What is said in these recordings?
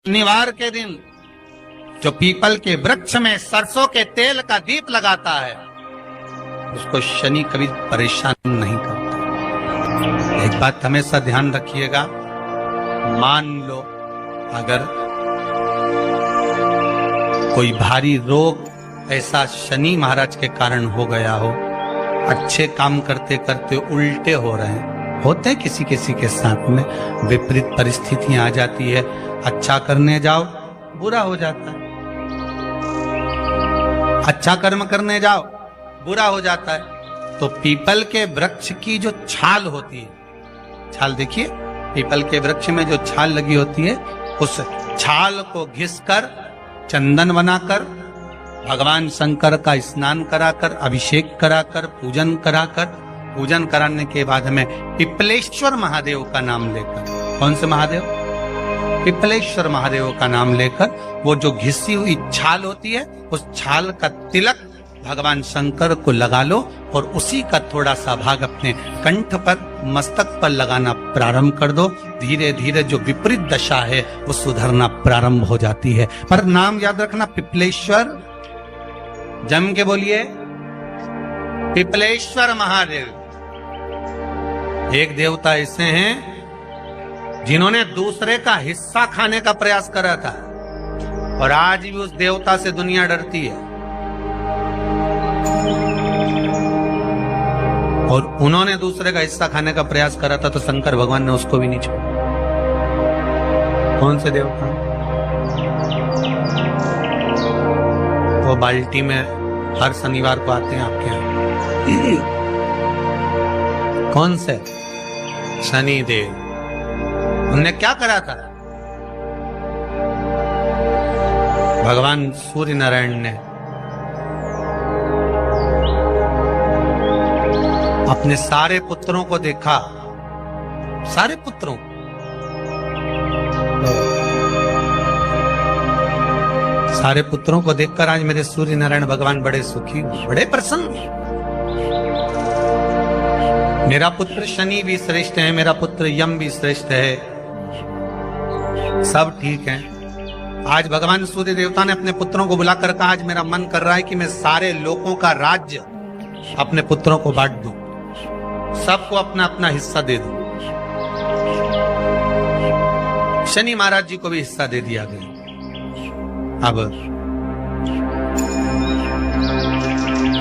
शनिवार के दिन जो पीपल के वृक्ष में सरसों के तेल का दीप लगाता है उसको शनि कभी परेशान नहीं करता। एक बात हमेशा ध्यान रखिएगा, मान लो अगर कोई भारी रोग ऐसा शनि महाराज के कारण हो गया हो, अच्छे काम करते करते उल्टे हो रहे हैं, होते हैं किसी किसी के साथ में, विपरीत परिस्थितियां आ जाती है, अच्छा करने जाओ बुरा हो जाता है, अच्छा कर्म करने जाओ बुरा हो जाता है। तो पीपल के वृक्ष की जो छाल होती है, छाल देखिए, पीपल के वृक्ष में जो छाल लगी होती है, उस छाल को घिसकर चंदन बनाकर भगवान शंकर का स्नान कराकर, अभिषेक कराकर, पूजन कराकर, पूजन कराने के बाद हमें पिपलेश्वर महादेव का नाम लेकर, कौन से महादेव? पिपलेश्वर महादेव का नाम लेकर वो जो घिसी हुई छाल होती है उस छाल का तिलक भगवान शंकर को लगा लो और उसी का थोड़ा सा भाग अपने कंठ पर, मस्तक पर लगाना प्रारंभ कर दो। धीरे धीरे जो विपरीत दशा है वो सुधरना प्रारंभ हो जाती है। पर नाम याद रखना, पिपलेश्वर, जम के बोलिए पिपलेश्वर महादेव। एक देवता ऐसे हैं जिन्होंने दूसरे का हिस्सा खाने का प्रयास करा था और आज भी उस देवता से दुनिया डरती है। और उन्होंने दूसरे का हिस्सा खाने का प्रयास करा था तो शंकर भगवान ने उसको भी नहीं छोड़ा। कौन से देवता? वो बाल्टी में हर शनिवार को आते हैं आपके यहाँ। कौन से? शनि देव। उन्होंने क्या करा था? भगवान सूर्य नारायण ने अपने सारे पुत्रों को देखा, सारे पुत्रों, सारे पुत्रों को देखकर आज मेरे सूर्य नारायण भगवान बड़े सुखी, बड़े प्रसन्न। मेरा पुत्र शनि भी श्रेष्ठ है, मेरा पुत्र यम भी श्रेष्ठ है, सब ठीक है। आज भगवान सूर्य देवता ने अपने पुत्रों को बुलाकर कहा, आज मेरा मन कर रहा है कि मैं सारे लोगों का राज्य अपने पुत्रों को बांट दूं, सबको अपना अपना हिस्सा दे दूं। शनि महाराज जी को भी हिस्सा दे दिया गया। अब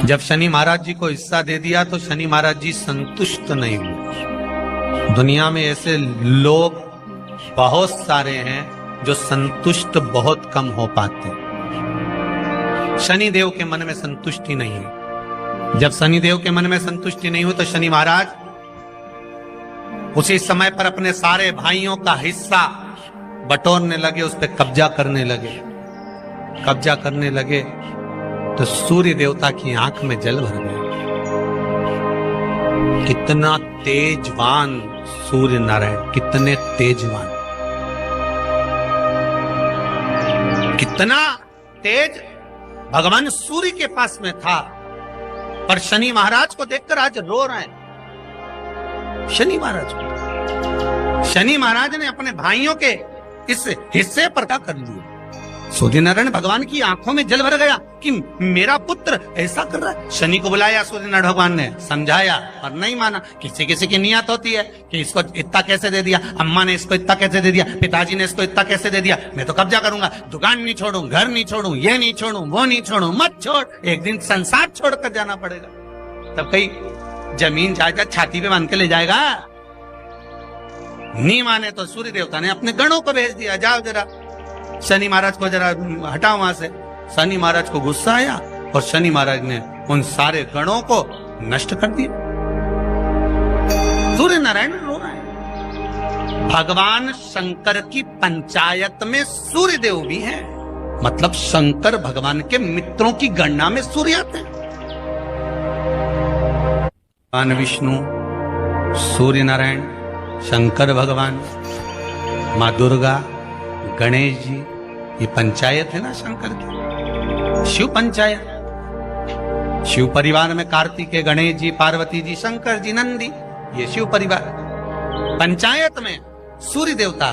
जब शनि महाराज जी को हिस्सा दे दिया तो शनि महाराज जी संतुष्ट नहीं हुए। दुनिया में ऐसे लोग बहुत सारे हैं जो संतुष्ट बहुत कम हो पाते। शनि देव के मन में संतुष्टि नहीं है। जब शनि देव के मन में संतुष्टि नहीं हुई तो शनि महाराज उसी समय पर अपने सारे भाइयों का हिस्सा बटोरने लगे, उस पर कब्जा करने लगे। कब्जा करने लगे तो सूर्य देवता की आंख में जल भर गया। कितना तेजवान सूर्य नारायण, कितने तेजवान, कितना तेज भगवान सूर्य के पास में था। पर शनि महाराज को देखकर आज रो रहे हैं। शनि महाराज को, शनि महाराज ने अपने भाइयों के इस हिस्से पर क्या कर लिया। सूर्य नारायण भगवान की आंखों में जल भर गया कि मेरा पुत्र ऐसा कर रहा है। शनि को बुलाया सूर्य नारायण भगवान ने, समझाया और नहीं माना। किसी किसी की नियत होती है कि इसको इतना कैसे दे दिया, अम्मा ने इसको इतना कैसे दे दिया, पिताजी ने इसको इतना कैसे दे दिया, मैं तो कब्जा करूंगा, दुकान नहीं छोड़ूं, घर नहीं छोड़ूं, ये नहीं छोड़ूं, वो नहीं छोड़ूं। मत छोड़, एक दिन संसार छोड़कर जाना पड़ेगा। तब कहीं जमीन जायदाद छाती पे बांध के ले जाएगा। नहीं माने तो सूर्य देवता ने अपने गणों को भेज दिया, जाओ जरा शनि महाराज को जरा हटाओ वहां से। शनि महाराज को गुस्सा आया और शनि महाराज ने उन सारे गणों को नष्ट कर दिया। सूर्य नारायण रो रहे हैं। भगवान शंकर की पंचायत में सूर्य देव भी हैं, मतलब शंकर भगवान के मित्रों की गणना में सूर्य आते हैं। भगवान विष्णु, सूर्य नारायण, शंकर भगवान, माँ दुर्गा, गणेश जी, ये पंचायत है ना शंकर की, शिव पंचायत। शिव परिवार में कार्तिकेय, गणेश जी, पार्वती जी, शंकर जी, नंदी, ये शिव परिवार। पंचायत में सूर्य देवता,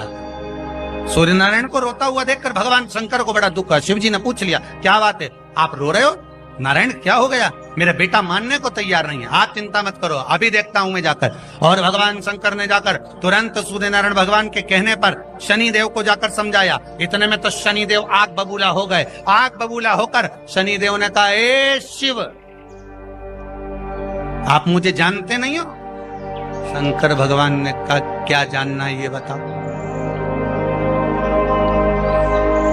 सूर्य नारायण को रोता हुआ देखकर भगवान शंकर को बड़ा दुख है। शिव जी ने पूछ लिया, क्या बात है, आप रो रहे हो? नारायण क्या हो गया? मेरा बेटा मानने को तैयार नहीं है। आप चिंता मत करो, अभी देखता हूं मैं जाकर। और भगवान शंकर ने जाकर तुरंत सूर्य नारायण भगवान के कहने पर शनि देव को जाकर समझाया। इतने में तो शनि देव आग बबूला हो गए। आग बबूला होकर शनि देव ने कहा, ए शिव, आप मुझे जानते नहीं हो? शंकर भगवान ने कहा, क्या जानना है ये बताओ,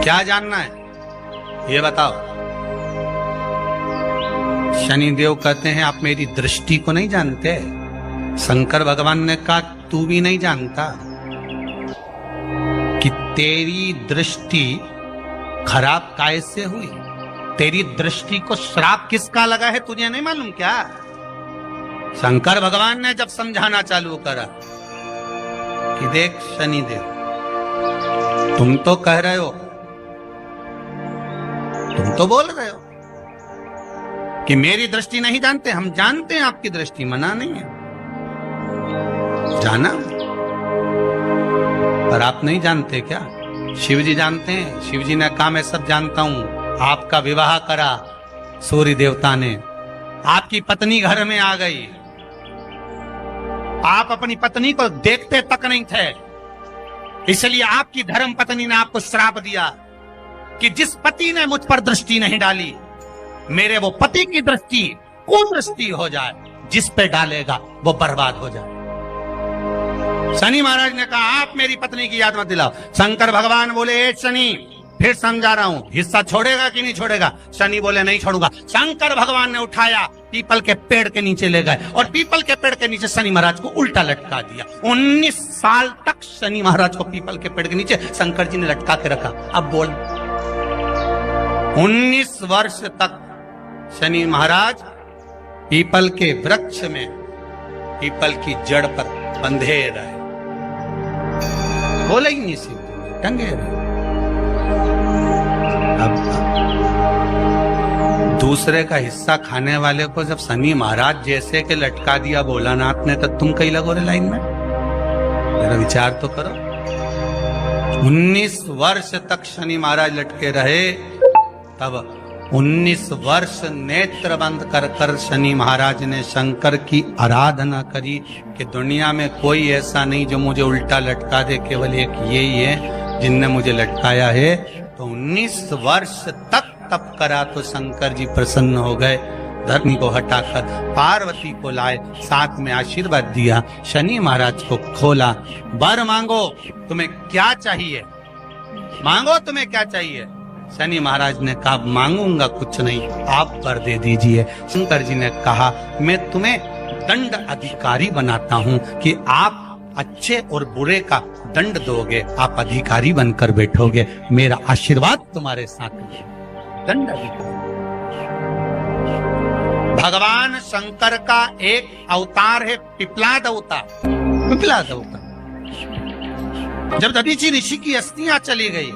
क्या जानना है ये बताओ। शनि देव कहते हैं, आप मेरी दृष्टि को नहीं जानते। शंकर भगवान ने कहा, तू भी नहीं जानता कि तेरी दृष्टि खराब कैसे हुई? तेरी दृष्टि को श्राप किसका लगा है, तुझे नहीं मालूम क्या? शंकर भगवान ने जब समझाना चालू करा कि देख शनि देव, तुम तो कह रहे हो, तुम तो बोल रहे हो कि मेरी दृष्टि नहीं जानते। हम जानते हैं आपकी दृष्टि, मना नहीं है, जाना, पर आप नहीं जानते क्या? शिव जी जानते हैं। शिव जी ने कहा, मैं सब जानता हूं। आपका विवाह करा सूर्य देवता ने, आपकी पत्नी घर में आ गई, आप अपनी पत्नी को देखते तक नहीं थे, इसलिए आपकी धर्म पत्नी ने आपको श्राप दिया कि जिस पति ने मुझ पर दृष्टि नहीं डाली, मेरे वो पति की दृष्टि कुदृष्टि हो जाए, जिस पे डालेगा वो बर्बाद हो जाए। शनि महाराज ने कहा, आप मेरी पत्नी की याद मत दिलाओ। शंकर भगवान बोले, ए शनि, फिर समझा रहा हूं, हिस्सा छोड़ेगा कि नहीं छोड़ेगा? शनि बोले, नहीं छोड़ूंगा। शंकर भगवान ने उठाया, पीपल के पेड़ के नीचे ले गए और पीपल के पेड़ के नीचे शनि महाराज को उल्टा लटका दिया। 19 साल तक शनि महाराज को पीपल के पेड़ के नीचे शंकर जी ने लटका के रखा। अब बोल, 19 वर्ष तक शनि महाराज पीपल के वृक्ष में, पीपल की जड़ पर बंधे रहे, बोले ही नहीं, सीधे टंगे रहे। अब दूसरे का हिस्सा खाने वाले को जब शनि महाराज जैसे के लटका दिया भोलानाथ ने, तो तुम कहीं लगो रे लाइन में? मेरा विचार तो करो। 19 वर्ष तक शनि महाराज लटके रहे, तब 19 वर्ष नेत्र बंद कर कर शनि महाराज ने शंकर की आराधना करी कि दुनिया में कोई ऐसा नहीं जो मुझे उल्टा लटका दे, केवल एक यही है जिनने मुझे लटकाया है। तो 19 वर्ष तक तप करा तो शंकर जी प्रसन्न हो गए। धरनी को हटाकर पार्वती को लाए, साथ में आशीर्वाद दिया, शनि महाराज को खोला। वर मांगो, तुम्हें क्या चाहिए, मांगो तुम्हें क्या चाहिए। शनि महाराज ने कहा, मांगूंगा कुछ नहीं, आप वर दे दीजिए। शंकर जी ने कहा, मैं तुम्हें दंड अधिकारी बनाता हूं कि आप अच्छे और बुरे का दंड दोगे, आप अधिकारी बनकर बैठोगे, मेरा आशीर्वाद तुम्हारे साथ है। दंड अधिकारी। भगवान शंकर का एक अवतार है पिपलाद अवतार। पिपलाद अवतार, जब दधीचि ऋषि की अस्थियां चली गई,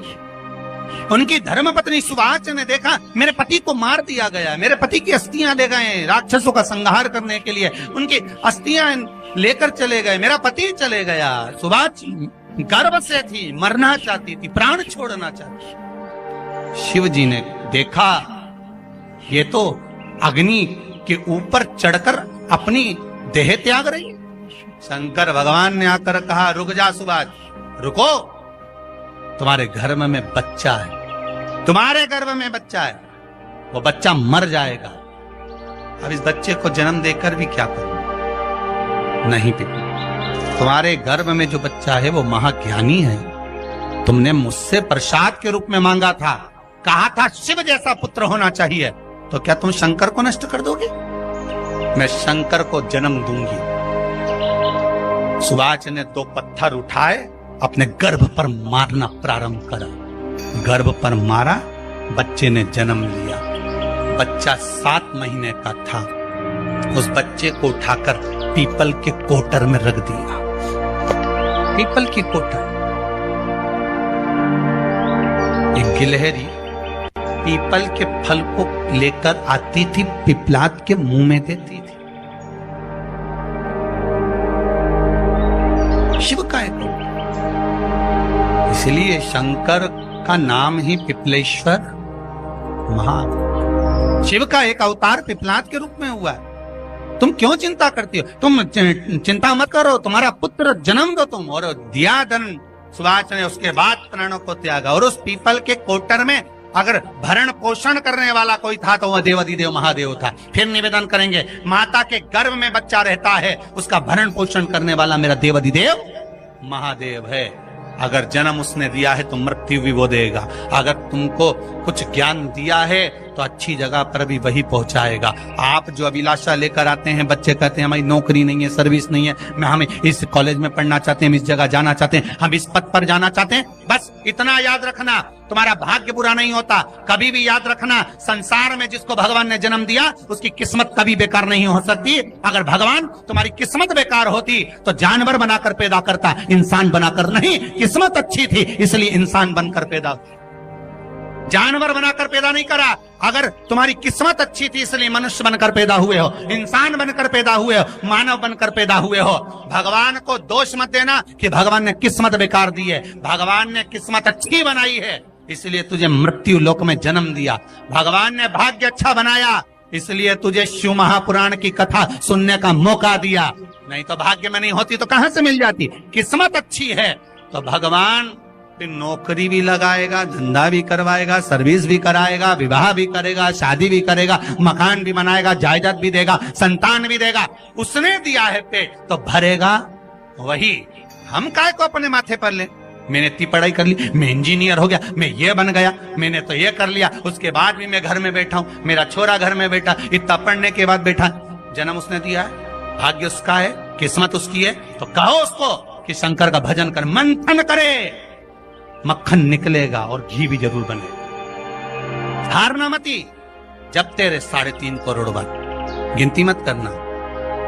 उनकी धर्मपत्नी सुभाष ने देखा, मेरे पति को मार दिया गया, मेरे पति की अस्थियां ले गए राक्षसों का संहार करने के लिए, उनकी अस्थियां लेकर चले गए, मेरा पति चले गया। सुभाष गर्भ से थी, मरना चाहती थी, प्राण छोड़ना चाहती थी। शिव जी ने देखा, ये तो अग्नि के ऊपर चढ़कर अपनी देह त्याग रही। शंकर भगवान ने आकर कहा, रुक जा सुभाष, रुको, तुम्हारे गर्भ में बच्चा है, तुम्हारे गर्भ में बच्चा है, वो बच्चा मर जाएगा। अब इस बच्चे को जन्म देकर भी क्या करूं? नहीं पिता, तुम्हारे गर्भ में जो बच्चा है वो महाज्ञानी है। तुमने मुझसे प्रसाद के रूप में मांगा था, कहा था शिव जैसा पुत्र होना चाहिए, तो क्या तुम शंकर को नष्ट कर दोगे? मैं शंकर को जन्म दूंगी। सुभाष ने 2 पत्थर उठाए, अपने गर्भ पर मारना प्रारंभ करा, गर्भ पर मारा, बच्चे ने जन्म लिया। बच्चा 7 महीने का था। उस बच्चे को उठाकर पीपल के कोटर में रख दिया। पीपल की कोटर। एक गिलहरी पीपल के फल को लेकर आती थी, पिपलाद के मुंह में देती थी। शिव का है, इसलिए शंकर का नाम ही पिपलेश्वर महादेव। शिव का एक अवतार पिपलाद के रूप में हुआ है। तुम क्यों चिंता करती हो? तुम चिंता मत करो, तुम्हारा पुत्र जन्म दो तुम। और दिया धन सुभाष ने, उसके बाद प्राणों को त्यागा। और उस पीपल के कोटर में अगर भरण पोषण करने वाला कोई था तो वह देवाधिदेव महादेव था। फिर निवेदन करेंगे, माता के गर्भ में बच्चा रहता है, उसका भरण पोषण करने वाला मेरा देवाधिदेव महादेव है। अगर जन्म उसने दिया है तो मृत्यु भी वो देगा। अगर तुमको कुछ ज्ञान दिया है तो अच्छी जगह पर भी वही पहुंचाएगा। आप जो अभिलाषा लेकर आते हैं, बच्चे कहते हैं हमारी नौकरी नहीं है, सर्विस नहीं है, हम इस कॉलेज में पढ़ना चाहते हैं, हम इस जगह जाना चाहते हैं, हम इस पद पर जाना चाहते हैं, बस इतना याद रखना, तुम्हारा भाग्य बुरा नहीं होता। कभी भी याद रखना, संसार में जिसको भगवान ने जन्म दिया उसकी किस्मत कभी बेकार नहीं हो सकती। अगर भगवान तुम्हारी किस्मत बेकार होती तो जानवर बनाकर पैदा करता, इंसान बनाकर नहीं। किस्मत अच्छी थी इसलिए इंसान बनकर पैदा, जानवर बनाकर पैदा नहीं करा। अगर तुम्हारी किस्मत अच्छी थी इसलिए मनुष्य बनकर पैदा हुए हो, इंसान बनकर पैदा हुए हो, मानव बनकर पैदा हुए हो। भगवान को दोष मत देना कि भगवान ने किस्मत बेकार दी है। भगवान ने किस्मत अच्छी बनाई है इसलिए तुझे मृत्यु लोक में जन्म दिया। भगवान ने भाग्य अच्छा बनाया इसलिए तुझे शिव महापुराण की कथा सुनने का मौका दिया। नहीं तो भाग्य में नहीं होती तो कहां से मिल जाती। किस्मत अच्छी है तो भगवान नौकरी भी लगाएगा, धंधा भी करवाएगा, सर्विस भी कराएगा, विवाह भी करेगा, शादी भी करेगा, मकान भी बनाएगा, जायदाद भी देगा, संतान भी देगा। उसने दिया है पेट तो भरेगा वही। हम काय को अपने माथे पर ले, मैंने इतनी पढ़ाई कर ली, मैं इंजीनियर हो गया, मैं ये बन गया, मैंने तो ये कर लिया, उसके बाद भी मैं घर में बैठा हूं, मेरा छोरा घर में बैठा, इतना पढ़ने के बाद बैठा। जन्म उसने दिया है, भाग्य उसका है, किस्मत उसकी है। तो कहो उसको कि शंकर का भजन कर, मंथन करे, मक्खन निकलेगा और घी भी जरूर बनेगा। हारना मती, जब तेरे 3.5 करोड़ बार गिनती मत करना,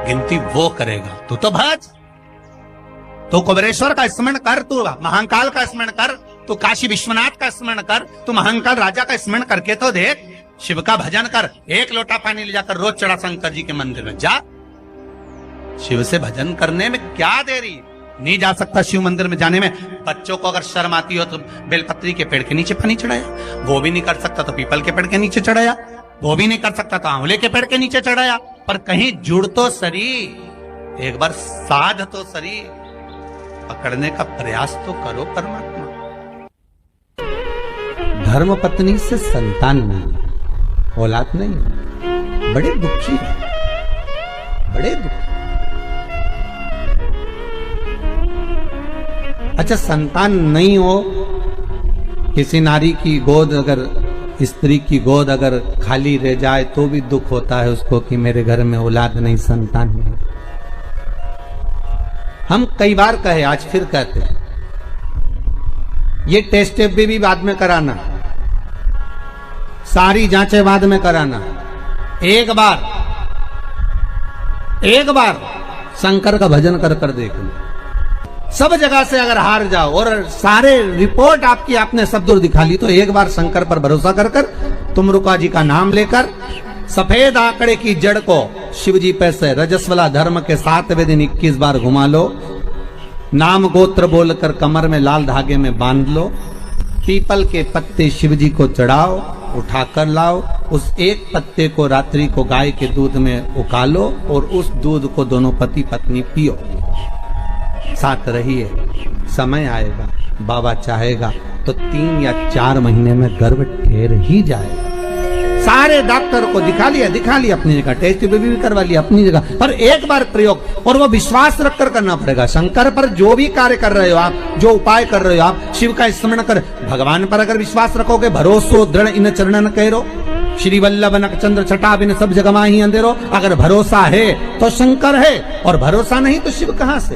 गिनती वो करेगा। तू तो भज, तू कुबेरेश्वर का स्मरण कर, तू महाकाल का स्मरण कर, तू काशी विश्वनाथ का स्मरण कर, तू महाकाल राजा का स्मरण करके तो देख। शिव का भजन कर, 1 लोटा पानी ले जाकर रोज चढ़ा शंकर जी के मंदिर में जा। शिव से भजन करने में क्या देरी। नहीं जा सकता शिव मंदिर में जाने में, बच्चों को अगर शर्म आती हो तो बेलपत्री के पेड़ के नीचे पानी चढ़ाया, वो भी नहीं कर सकता तो पीपल के पेड़ के नीचे चढ़ाया, वो भी नहीं कर सकता तो आंवले के पेड़ के नीचे चढ़ाया। पर कहीं जुड़ तो सरी, एक बार साध तो सरी, पकड़ने का प्रयास तो करो परमात्मा। धर्म पत्नी से संतान नहीं, औलाद नहीं, बड़े दुखी, बड़े दुखी। अच्छा, संतान नहीं हो, किसी नारी की गोद अगर, स्त्री की गोद अगर खाली रह जाए तो भी दुख होता है उसको कि मेरे घर में औलाद नहीं, संतान नहीं। हम कई बार कहे, आज फिर कहते हैं, ये टेस्ट भी बाद में कराना, सारी जांचें बाद में कराना। एक बार शंकर का भजन कर कर देख लो। सब जगह से अगर हार जाओ और सारे रिपोर्ट आपकी आपने सब दूर दिखा ली तो एक बार शंकर पर भरोसा कर कर तुमरुका जी का नाम लेकर सफेद आंकड़े की जड़ को शिव जी पे से रजस्वला धर्म के 7वें दिन 21 बार घुमा लो। नाम गोत्र बोलकर कमर में लाल धागे में बांध लो। पीपल के पत्ते शिव जी को चढ़ाओ, उठा कर लाओ। उस एक पत्ते को रात्रि को गाय के दूध में उकालो और उस दूध को दोनों पति पत्नी पियो। साथ रहिए, समय आएगा, बाबा चाहेगा तो 3 या 4 महीने में गर्भ ठहर ही जाएगा। सारे डॉक्टर को दिखा लिया अपनी जगह, टेस्ट भी करवा लिया अपनी जगह, पर एक बार प्रयोग, और वो विश्वास रखकर करना पड़ेगा। शंकर पर जो भी कार्य कर रहे हो आप, जो उपाय कर रहे हो आप, शिव का स्मरण कर, भगवान पर अगर विश्वास रखोगे, भरोसो दृढ़ इन चरणन करो, श्री वल्लभ नख चंद्र छटा बिन सब जगह माही अंधेरो। अगर भरोसा है तो शंकर है और भरोसा नहीं तो शिव कहां से।